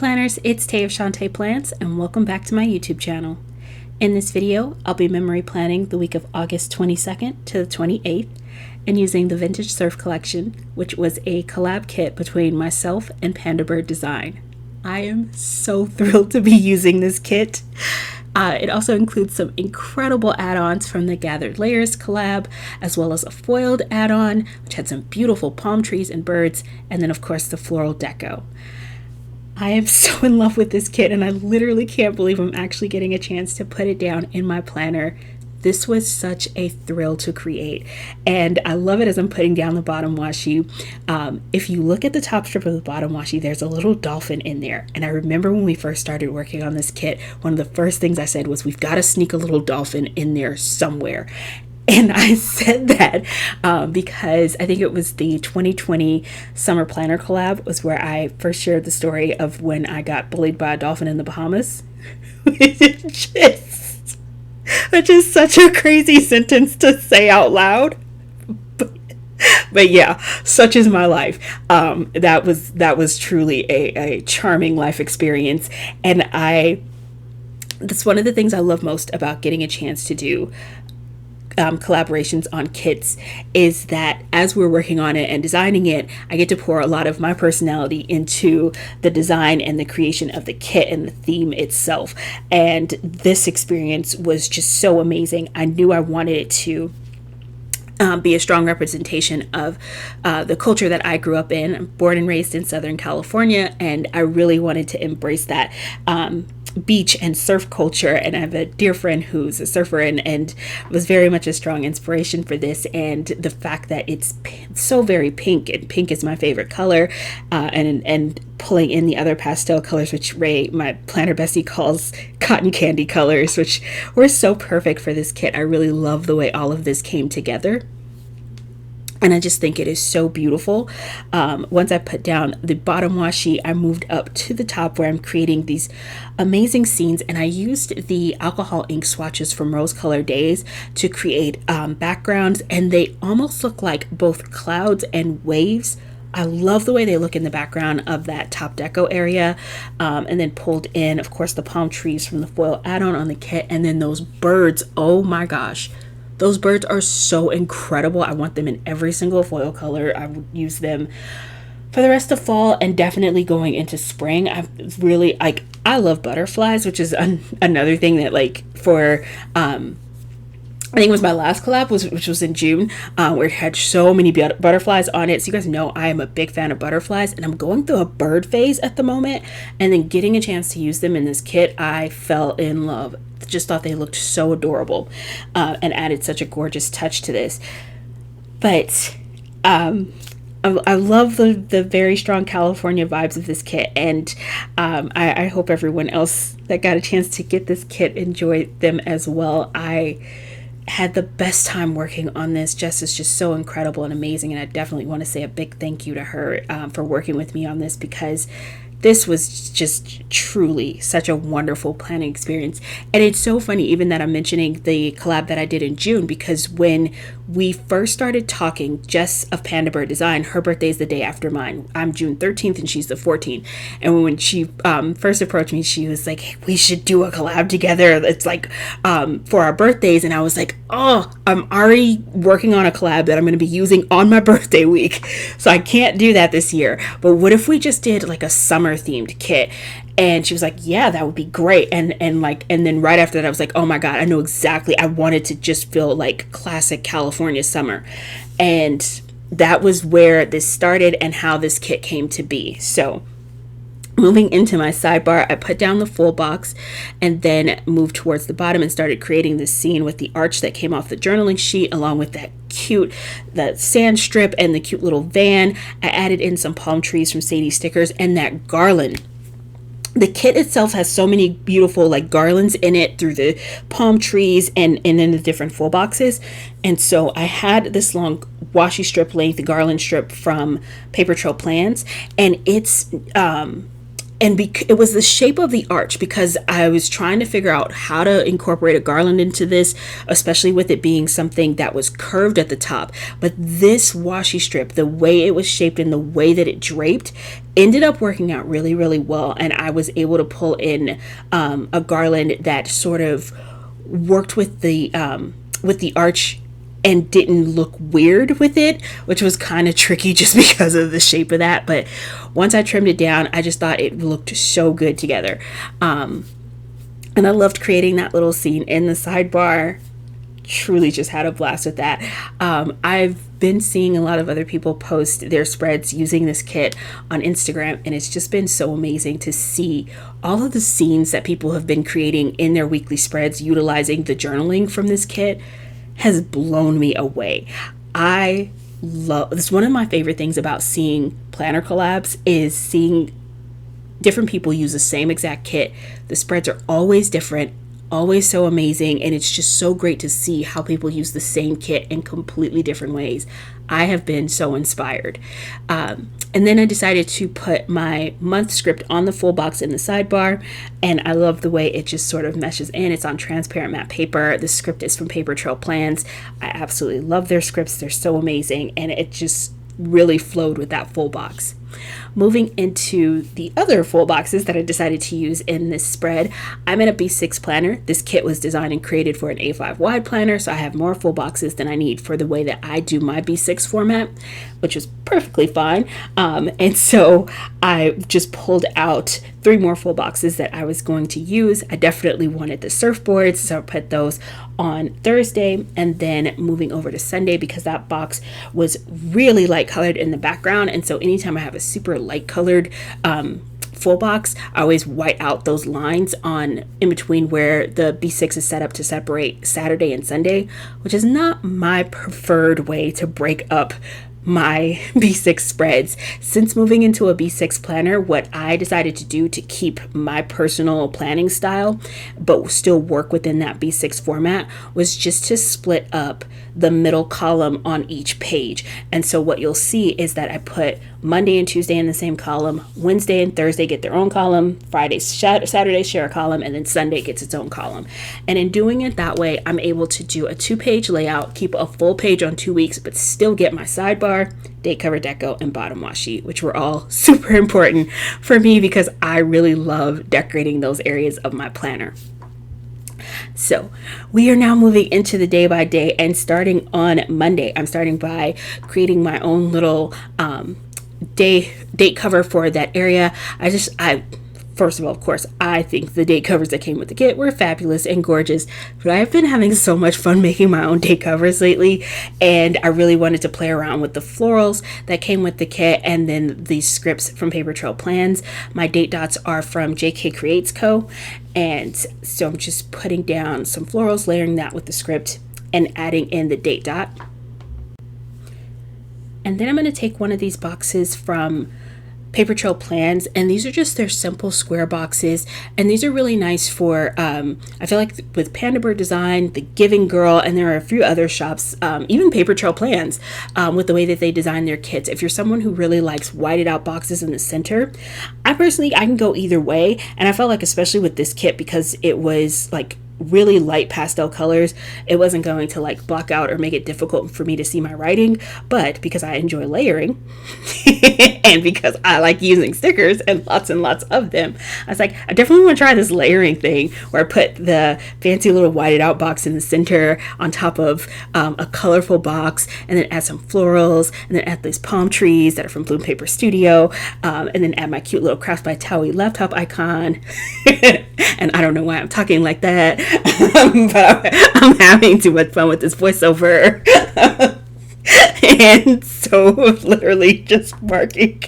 planners, it's Tay of Shantae Plants and welcome back to my YouTube channel. In this video, I'll be memory planning the week of August 22nd to the 28th and using the Vintage Surf Collection, which was a collab kit between myself and PandaBird Design. I am so thrilled to be using this kit. It also includes some incredible add-ons from the Gathered Layers collab, as well as a foiled add-on, which had some beautiful palm trees and birds, and then of course the floral deco. I am so in love with this kit and I literally can't believe I'm actually getting a chance to put it down in my planner. This was such a thrill to create and I love it as I'm putting down the bottom washi. If you look at the top strip of the bottom washi, there's a little dolphin in there. And I remember when we first started working on this kit, one of the first things I said was, we've got to sneak a little dolphin in there somewhere. And I said that because I think it was the 2020 Summer Planner collab was where I first shared the story of when I got bullied by a dolphin in the Bahamas. Which is such a crazy sentence to say out loud. But yeah, such is my life. That was truly a charming life experience. And that's one of the things I love most about getting a chance to do collaborations on kits, is that as we're working on it and designing it, I get to pour a lot of my personality into the design and the creation of the kit and the theme itself. And this experience was just so amazing. I knew I wanted it to be a strong representation of the culture that I grew up in. I'm born and raised in Southern California, and I really wanted to embrace that beach and surf culture. And I have a dear friend who's a surfer and was very much a strong inspiration for this. And the fact that it's so very pink, and pink is my favorite color, and pulling in the other pastel colors, which Ray, my planner bestie, calls cotton candy colors, which were so perfect for this kit. I really love the way all of this came together. And I just think it is so beautiful. Once I put down the bottom washi, I moved up to the top where I'm creating these amazing scenes. And I used the alcohol ink swatches from Rose Color Days to create backgrounds. And they almost look like both clouds and waves. I love the way they look in the background of that top deco area. And then pulled in, of course, the palm trees from the foil add-on on the kit. And then those birds, oh my gosh. Those birds are so incredible. I want them in every single foil color. I would use them for the rest of fall and definitely going into spring. I really I love butterflies, which is another thing that for I think it was my last collab, which was in June, where it had so many butterflies on it. So you guys know I am a big fan of butterflies, and I'm going through a bird phase at the moment. And then getting a chance to use them in this kit, I fell in love. Just thought they looked so adorable, and added such a gorgeous touch to this. But I love the very strong California vibes of this kit, and I hope everyone else that got a chance to get this kit enjoyed them as well. I had the best time working on this. Jess is just so incredible and amazing, and I definitely want to say a big thank you to her for working with me on this, because this was just truly such a wonderful planning experience. And it's so funny even that I'm mentioning the collab that I did in June, because when we first started talking, Jess of PandaBird Design, her birthday is the day after mine. I'm June 13th and she's the 14th. And when she first approached me, she was like, hey, we should do a collab together. It's for our birthdays. And I was like, oh, I'm already working on a collab that I'm going to be using on my birthday week. So I can't do that this year. But what if we just did a summer themed kit? And she was like, yeah, that would be great. And then right after that I was like, oh my god, I know exactly. I wanted to just feel like classic California summer. And that was where this started and how this kit came to be. So moving into my sidebar, I put down the full box and then moved towards the bottom and started creating this scene with the arch that came off the journaling sheet, along with that sand strip and the cute little van. I added in some palm trees from Sadie stickers and that garland. The kit itself has so many beautiful garlands in it through the palm trees and in the different full boxes. And so I had this long washi strip length garland strip from Paper Trail Plans, and it's and it was the shape of the arch, because I was trying to figure out how to incorporate a garland into this, especially with it being something that was curved at the top. But this washi strip, the way it was shaped and the way that it draped, ended up working out really, really well. And I was able to pull in a garland that sort of worked with the arch and didn't look weird with it, which was kind of tricky just because of the shape of that. But once I trimmed it down, I just thought it looked so good together. And I loved creating that little scene in the sidebar. Truly just had a blast with that. I've been seeing a lot of other people post their spreads using this kit on Instagram, and it's just been so amazing to see all of the scenes that people have been creating in their weekly spreads utilizing the journaling from this kit. Has blown me away. I love this. One of my favorite things about seeing planner collabs is seeing different people use the same exact kit. The spreads are always different, always so amazing, and it's just so great to see how people use the same kit in completely different ways. I have been so inspired. And then I decided to put my month script on the full box in the sidebar, and I love the way it just sort of meshes in. It's on transparent matte paper. The script is from Paper Trail Plans. I absolutely love their scripts. They're so amazing, and it just really flowed with that full box. Moving into the other full boxes that I decided to use in this spread, I'm in a B6 planner. This kit was designed and created for an A5 wide planner, so I have more full boxes than I need for the way that I do my B6 format, which is perfectly fine. And so I just pulled out 3 more full boxes that I was going to use. I definitely wanted the surfboards, so I put those on Thursday, and then moving over to Sunday, because that box was really light colored in the background, and so anytime I have a super light colored full box, I always white out those lines on in between where the B6 is set up to separate Saturday and Sunday, which is not my preferred way to break up my B6 spreads. Since moving into a B6 planner, what I decided to do to keep my personal planning style but still work within that B6 format was just to split up the middle column on each page. And so what you'll see is that I put Monday and Tuesday in the same column, Wednesday and Thursday get their own column, Friday, Saturday share a column, and then Sunday gets its own column. And in doing it that way, I'm able to do a 2-page layout, keep a full page on 2 weeks, but still get my sidebar, date cover deco, and bottom washi, which were all super important for me because I really love decorating those areas of my planner. So we are now moving into the day by day, and starting on Monday, I'm starting by creating my own little date cover for that area. First of all, of course, I think the date covers that came with the kit were fabulous and gorgeous, but I've been having so much fun making my own date covers lately, and I really wanted to play around with the florals that came with the kit, and then the scripts from Paper Trail Plans. My date dots are from JK Creates Co., and so I'm just putting down some florals, layering that with the script, and adding in the date dot. And then I'm going to take one of these boxes from Paper Trail Plans, and these are just their simple square boxes, and these are really nice for I feel like with PandaBird Design, The Giving Girl, and there are a few other shops, even Paper Trail Plans, with the way that they design their kits. If you're someone who really likes whited out boxes in the center, I can go either way, and I felt like especially with this kit, because it was like really light pastel colors, it wasn't going to like block out or make it difficult for me to see my writing. But because I enjoy layering and because I like using stickers and lots of them, I was like, I definitely want to try this layering thing where I put the fancy little whited out box in the center on top of a colorful box, and then add some florals, and then add these palm trees that are from Bloom Paper Studio, and then add my cute little Crafts by Towie laptop icon. And I don't know why I'm talking like that, but I'm having too much fun with this voiceover. And so literally just marking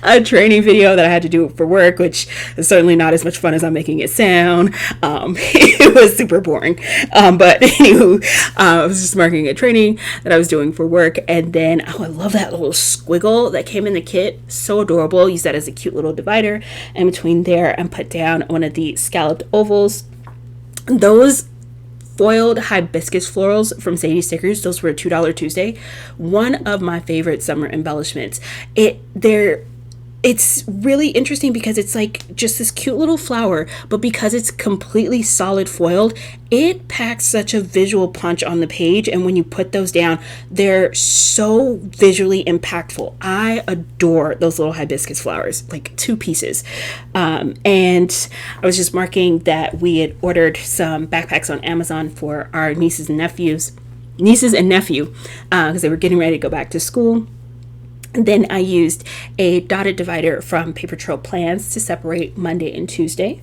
a training video that I had to do for work, which is certainly not as much fun as I'm making it sound. It was super boring. But anywho, I was just marking a training that I was doing for work. And then, I love that little squiggle that came in the kit. So adorable. Use that as a cute little divider in between there, and put down one of the scalloped ovals. Those foiled hibiscus florals from Sadie Stickers, those were $2 Tuesday. One of my favorite summer embellishments. They're it's really interesting because it's like just this cute little flower, but because it's completely solid foiled, it packs such a visual punch on the page. And when you put those down, they're so visually impactful. I adore those little hibiscus flowers, like 2 pieces. And I was just marking that we had ordered some backpacks on Amazon for our nieces and nephew, because they were getting ready to go back to school. And then I used a dotted divider from Paper Trail Plans to separate Monday and Tuesday.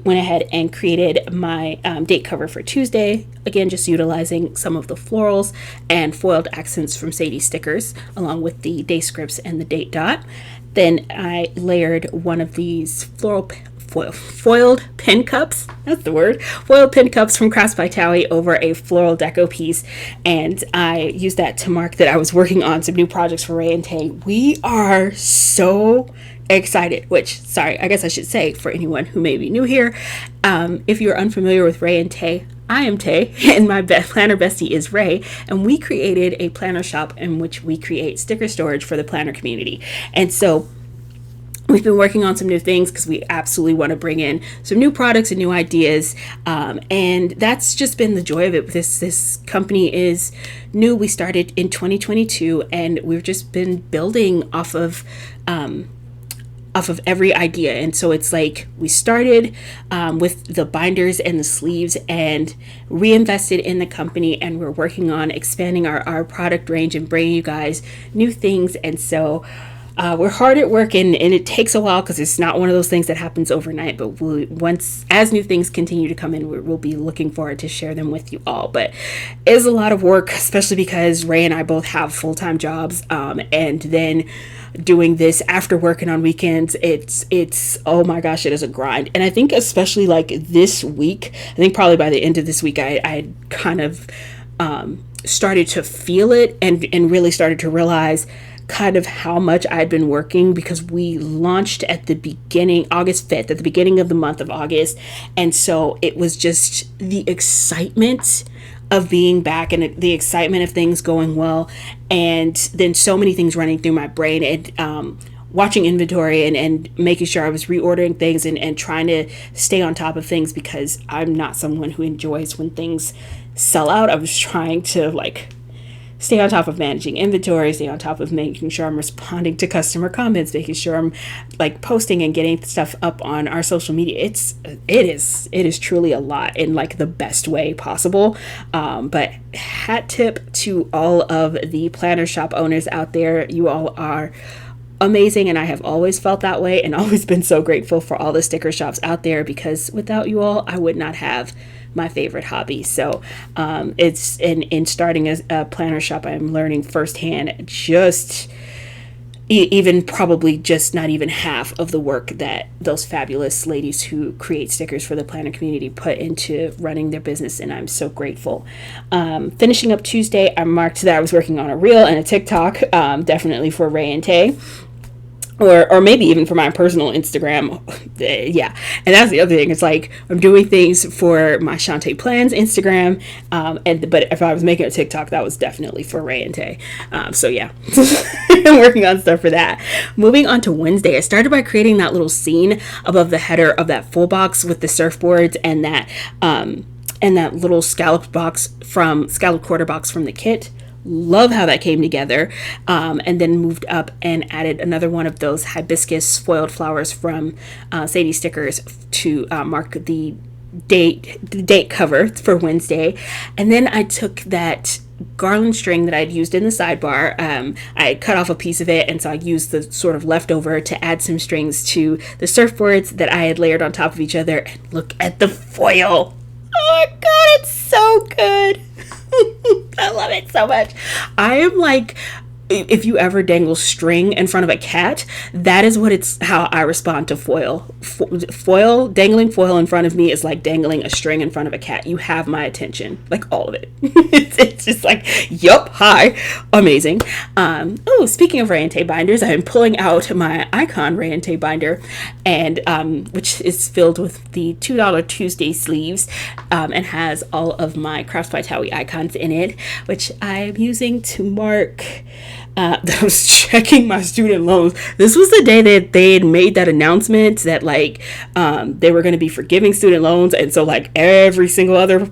Went ahead and created my date cover for Tuesday. Again, just utilizing some of the florals and foiled accents from Sadie stickers, along with the day scripts and the date dot. Then I layered one of these foiled pin cups, that's the word, foiled pin cups from Crafts by Towie over a floral deco piece, and I used that to mark that I was working on some new projects for Ray and Tay. We are so excited, which, sorry, I guess I should say for anyone who may be new here, if you're unfamiliar with Ray and Tay, I am Tay, and my planner bestie is Ray, and we created a planner shop in which we create sticker storage for the planner community. And so we've been working on some new things because we absolutely want to bring in some new products and new ideas. And that's just been the joy of it. This company is new. We started in 2022 and we've just been building off of every idea. And so it's like we started with the binders and the sleeves and reinvested in the company, and we're working on expanding our product range and bringing you guys new things. And so we're hard at work, and it takes a while because it's not one of those things that happens overnight. But as new things continue to come in, we'll be looking forward to share them with you all. But it is a lot of work, especially because Ray and I both have full-time jobs, and then doing this after working on weekends, it's oh my gosh, it is a grind. And I think especially like this week, I think probably by the end of this week, I kind of started to feel it and really started to realize kind of how much I'd been working, because we launched at the beginning, August 5th, at the beginning of the month of August. And so it was just the excitement of being back and the excitement of things going well. And then so many things running through my brain, and watching inventory and making sure I was reordering things and trying to stay on top of things, because I'm not someone who enjoys when things sell out. I was trying to stay on top of managing inventory, stay on top of making sure I'm responding to customer comments, making sure I'm posting and getting stuff up on our social media. It is truly a lot in the best way possible. But hat tip to all of the planner shop owners out there. You all are amazing, and I have always felt that way and always been so grateful for all the sticker shops out there, because without you all, I would not have my favorite hobby. So it's in starting a planner shop, I'm learning firsthand just even probably just not even half of the work that those fabulous ladies who create stickers for the planner community put into running their business, and I'm so grateful. Finishing up Tuesday, I marked that I was working on a reel and a TikTok, definitely for Ray and Tay. Or maybe even for my personal Instagram. Yeah. And that's the other thing. It's I'm doing things for my Shantae Plans Instagram. But if I was making a TikTok, that was definitely for Ray and Tay. So yeah, I'm working on stuff for that. Moving on to Wednesday, I started by creating that little scene above the header of that full box with the surfboards and that little scalloped quarter box from the kit. Love how that came together. And then moved up and added another one of those hibiscus foiled flowers from Sadie stickers to mark the date cover for Wednesday. And then I took that garland string that I'd used in the sidebar. I cut off a piece of it, and so I used the sort of leftover to add some strings to the surfboards that I had layered on top of each other. And look at the foil. Oh my god, it's so good. I love it so much. I am if you ever dangle string in front of a cat, that is how I respond to foil. Dangling foil in front of me is like dangling a string in front of a cat. You have my attention, all of it. It's just yup, hi, amazing. Speaking of Ray and Tay binders, I am pulling out my Icon Ray and Tay binder, and which is filled with the $2 Tuesday sleeves, and has all of my Crafts by Towie icons in it, which I'm using to mark that I was checking my student loans. This was the day that they had made that announcement that like they were going to be forgiving student loans, and so like every single other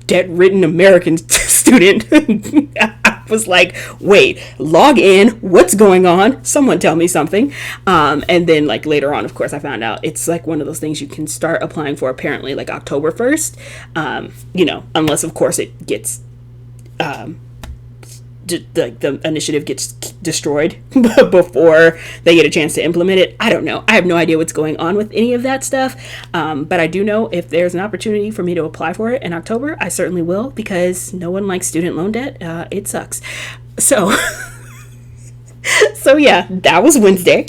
debt-ridden American student, I was like, wait, log in, what's going on? Someone tell me something. And then like later on, of course, I found out it's like one of those things you can start applying for apparently like October 1st, unless of course it gets the initiative gets destroyed before they get a chance to implement it. I don't know. I have no idea what's going on with any of that stuff. But I do know if there's an opportunity for me to apply for it in October, I certainly will, because no one likes student loan debt. It sucks. So, so yeah, that was Wednesday.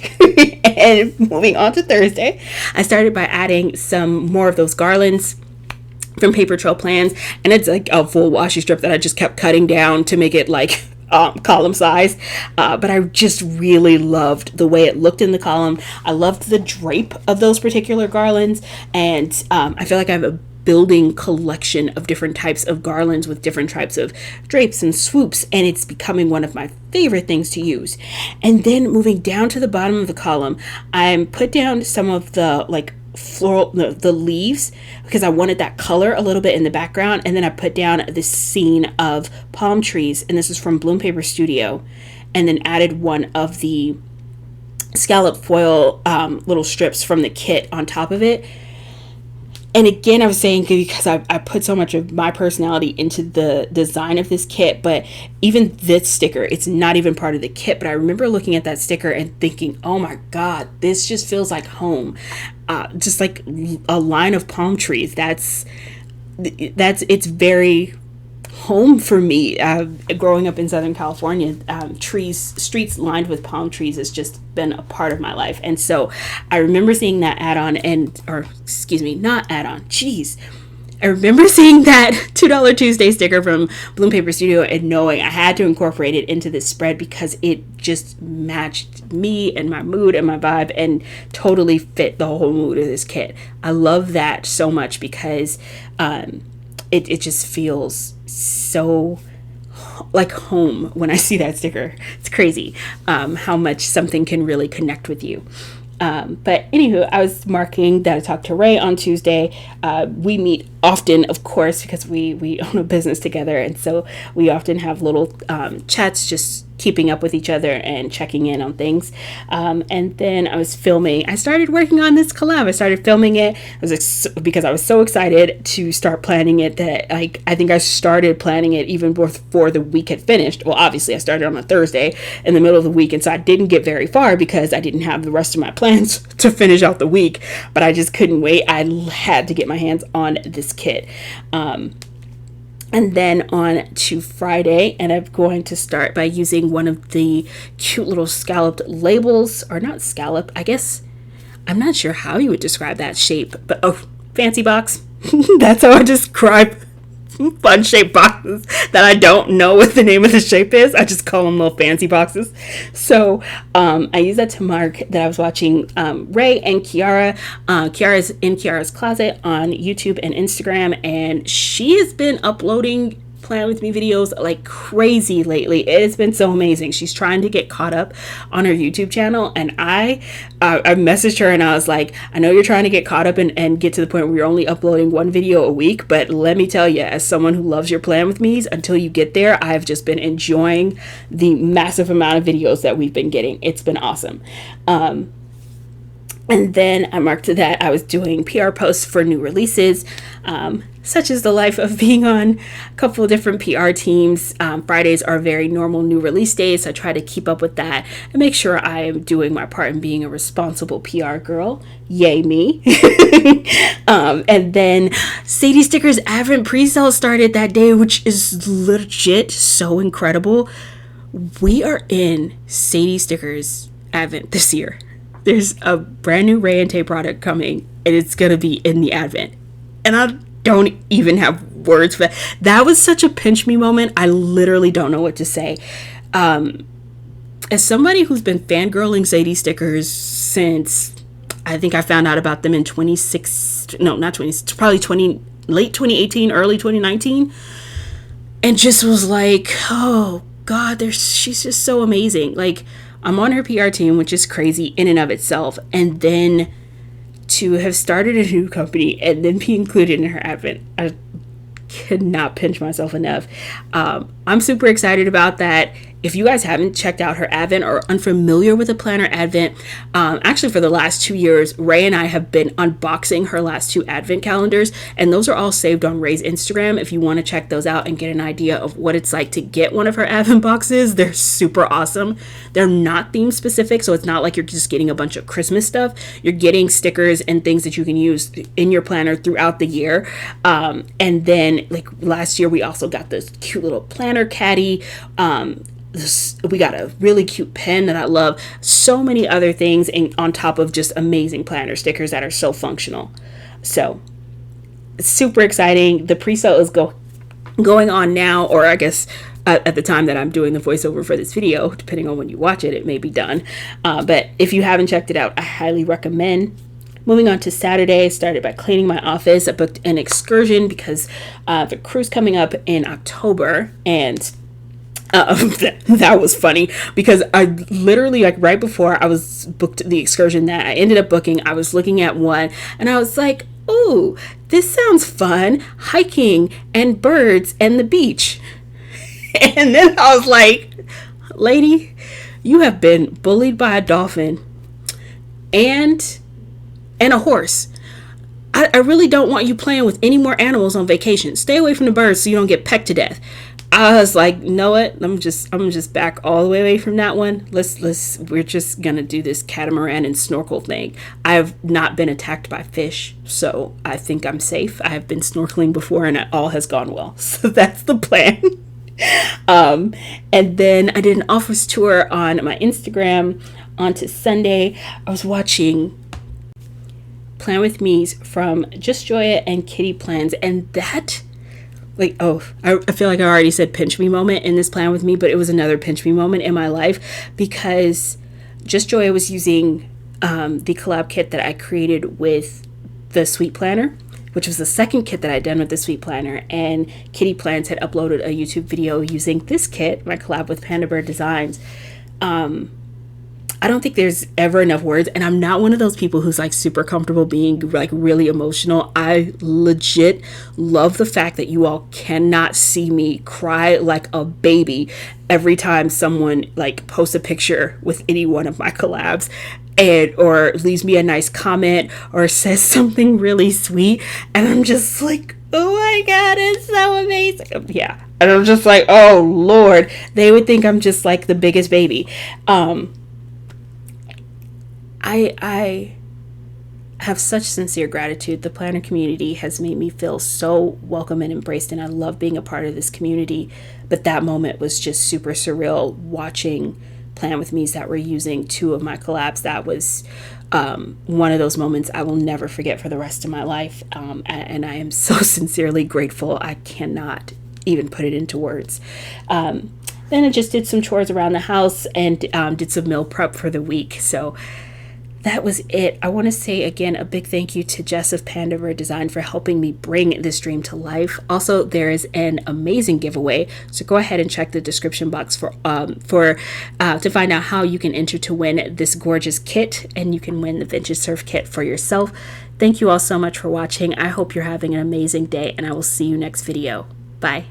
And moving on to Thursday, I started by adding some more of those garlands from Paper Trail Plans, and it's like a full washi strip that I just kept cutting down to make it like column size, but I just really loved the way it looked in the column. I loved the drape of those particular garlands, and I feel like I have a building collection of different types of garlands with different types of drapes and swoops, and it's becoming one of my favorite things to use. And then moving down to the bottom of the column, I put down some of the like floral, the leaves, because I wanted that color a little bit in the background. And then I put down this scene of palm trees, and this is from Bloom Paper Studio, and then added one of the scallop foil little strips from the kit on top of it. And again, I was saying because I put so much of my personality into the design of this kit, but even this sticker, it's not even part of the kit. But I remember looking at that sticker and thinking, oh my God, this just feels like home. Just like a line of palm trees. It's very home for me. Growing up in Southern California, streets lined with palm trees has just been a part of my life. And so I remember seeing that I remember seeing that $2 Tuesday sticker from Bloom Paper Studio and knowing I had to incorporate it into this spread because it just matched me and my mood and my vibe and totally fit the whole mood of this kit. I love that so much because it just feels so like home when I see that sticker. It's crazy how much something can really connect with you. But anywho, I was marking that I talked to Ray on Tuesday. We meet often, of course, because we own a business together. And so we often have little chats, just keeping up with each other and checking in on things. And then I started working on this collab. I started filming it. Because I was so excited to start planning it that I think I started planning it even before the week had finished. Well, obviously I started on a Thursday in the middle of the week, and so I didn't get very far because I didn't have the rest of my plans to finish out the week, but I just couldn't wait. I had to get my hands on this kit. And then on to Friday, and I'm going to start by using one of the cute little scalloped labels, or not scallop, I guess, I'm not sure how you would describe that shape, but fancy box. That's how I describe fun shaped boxes that I don't know what the name of the shape is. I just call them little fancy boxes. So I use that to mark that I was watching Ray and Kiara. Kiara's in Kiara's Closet on YouTube and Instagram, and she has been uploading Plan With Me videos like crazy lately. It has been so amazing. She's trying to get caught up on her YouTube channel, and I messaged her and I was like, I know you're trying to get caught up and get to the point where you're only uploading one video a week, but let me tell you, as someone who loves your Plan With Me's, until you get there, I've just been enjoying the massive amount of videos that we've been getting. It's been awesome. And then I marked that I was doing PR posts for new releases, such as the life of being on a couple of different PR teams. Fridays are very normal new release days, so I try to keep up with that and make sure I am doing my part in being a responsible PR girl. Yay me. And then Sadie Stickers Advent pre-sale started that day, which is legit so incredible. We are in Sadie Stickers Advent this year. There's a brand new Ray and Tay product coming, and it's going to be in the Advent. And I don't even have words for that. That was such a pinch me moment. I literally don't know what to say. As somebody who's been fangirling Sadie Stickers since I think I found out about them in late 2018, early 2019. And just was like, oh God, she's just so amazing. Like, I'm on her PR team, which is crazy in and of itself. And then to have started a new company and then be included in her advent, I could not pinch myself enough. I'm super excited about that. If you guys haven't checked out her advent or unfamiliar with a planner advent, actually for the last 2 years, Ray and I have been unboxing her last 2 advent calendars, and those are all saved on Ray's Instagram. If you want to check those out and get an idea of what it's like to get one of her advent boxes, they're super awesome. They're not theme specific, so it's not like you're just getting a bunch of Christmas stuff. You're getting stickers and things that you can use in your planner throughout the year. And then, like last year, we also got this cute little planner caddy. We got a really cute pen that I love. So many other things, and on top of just amazing planner stickers that are so functional. So it's super exciting. The pre-sale is going on now, or I guess at the time that I'm doing the voiceover for this video, depending on when you watch it, it may be done. But if you haven't checked it out, I highly recommend. Moving on to Saturday, I started by cleaning my office. I booked an excursion because the cruise coming up in October, and that was funny because I literally, like, right before I was booked the excursion that I ended up booking, I was looking at one and I was like, ooh, this sounds fun, hiking and birds and the beach. And then I was like, lady, you have been bullied by a dolphin and a horse. I really don't want you playing with any more animals on vacation. Stay away from the birds so you don't get pecked to death. I was like, you know what? I'm just back all the way away from that one. We're just gonna do this catamaran and snorkel thing. I have not been attacked by fish, so I think I'm safe. I have been snorkeling before and it all has gone well. So that's the plan. And then I did an office tour on my Instagram onto Sunday. I was watching Plan With Me's from Just Joya and Kitty Plans, and that, like, I feel like I already said pinch me moment in this Plan With Me, but it was another pinch me moment in my life because Just Joya was using the collab kit that I created with the Sweet Planner, which was the second kit that I'd done with the Sweet Planner, and Kitty Plans had uploaded a YouTube video using this kit, my collab with PandaBird Designs. I don't think there's ever enough words, and I'm not one of those people who's like super comfortable being like really emotional. I legit love the fact that you all cannot see me cry like a baby every time someone like posts a picture with any one of my collabs, and or leaves me a nice comment or says something really sweet, and I'm just like, oh my God, it's so amazing. Yeah. And I'm just like, oh Lord, they would think I'm just like the biggest baby. I have such sincere gratitude. The planner community has made me feel so welcome and embraced, and I love being a part of this community. But that moment was just super surreal, watching Plan With Me's that were using 2 of my collabs. That was one of those moments I will never forget for the rest of my life. And I am so sincerely grateful. I cannot even put it into words. Then I just did some chores around the house and did some meal prep for the week. So that was it. I want to say again a big thank you to Jess of PandaBird Design for helping me bring this dream to life. Also, there is an amazing giveaway, so go ahead and check the description box to find out how you can enter to win this gorgeous kit, and you can win the Vintage Surf kit for yourself. Thank you all so much for watching. I hope you're having an amazing day, and I will see you next video. Bye.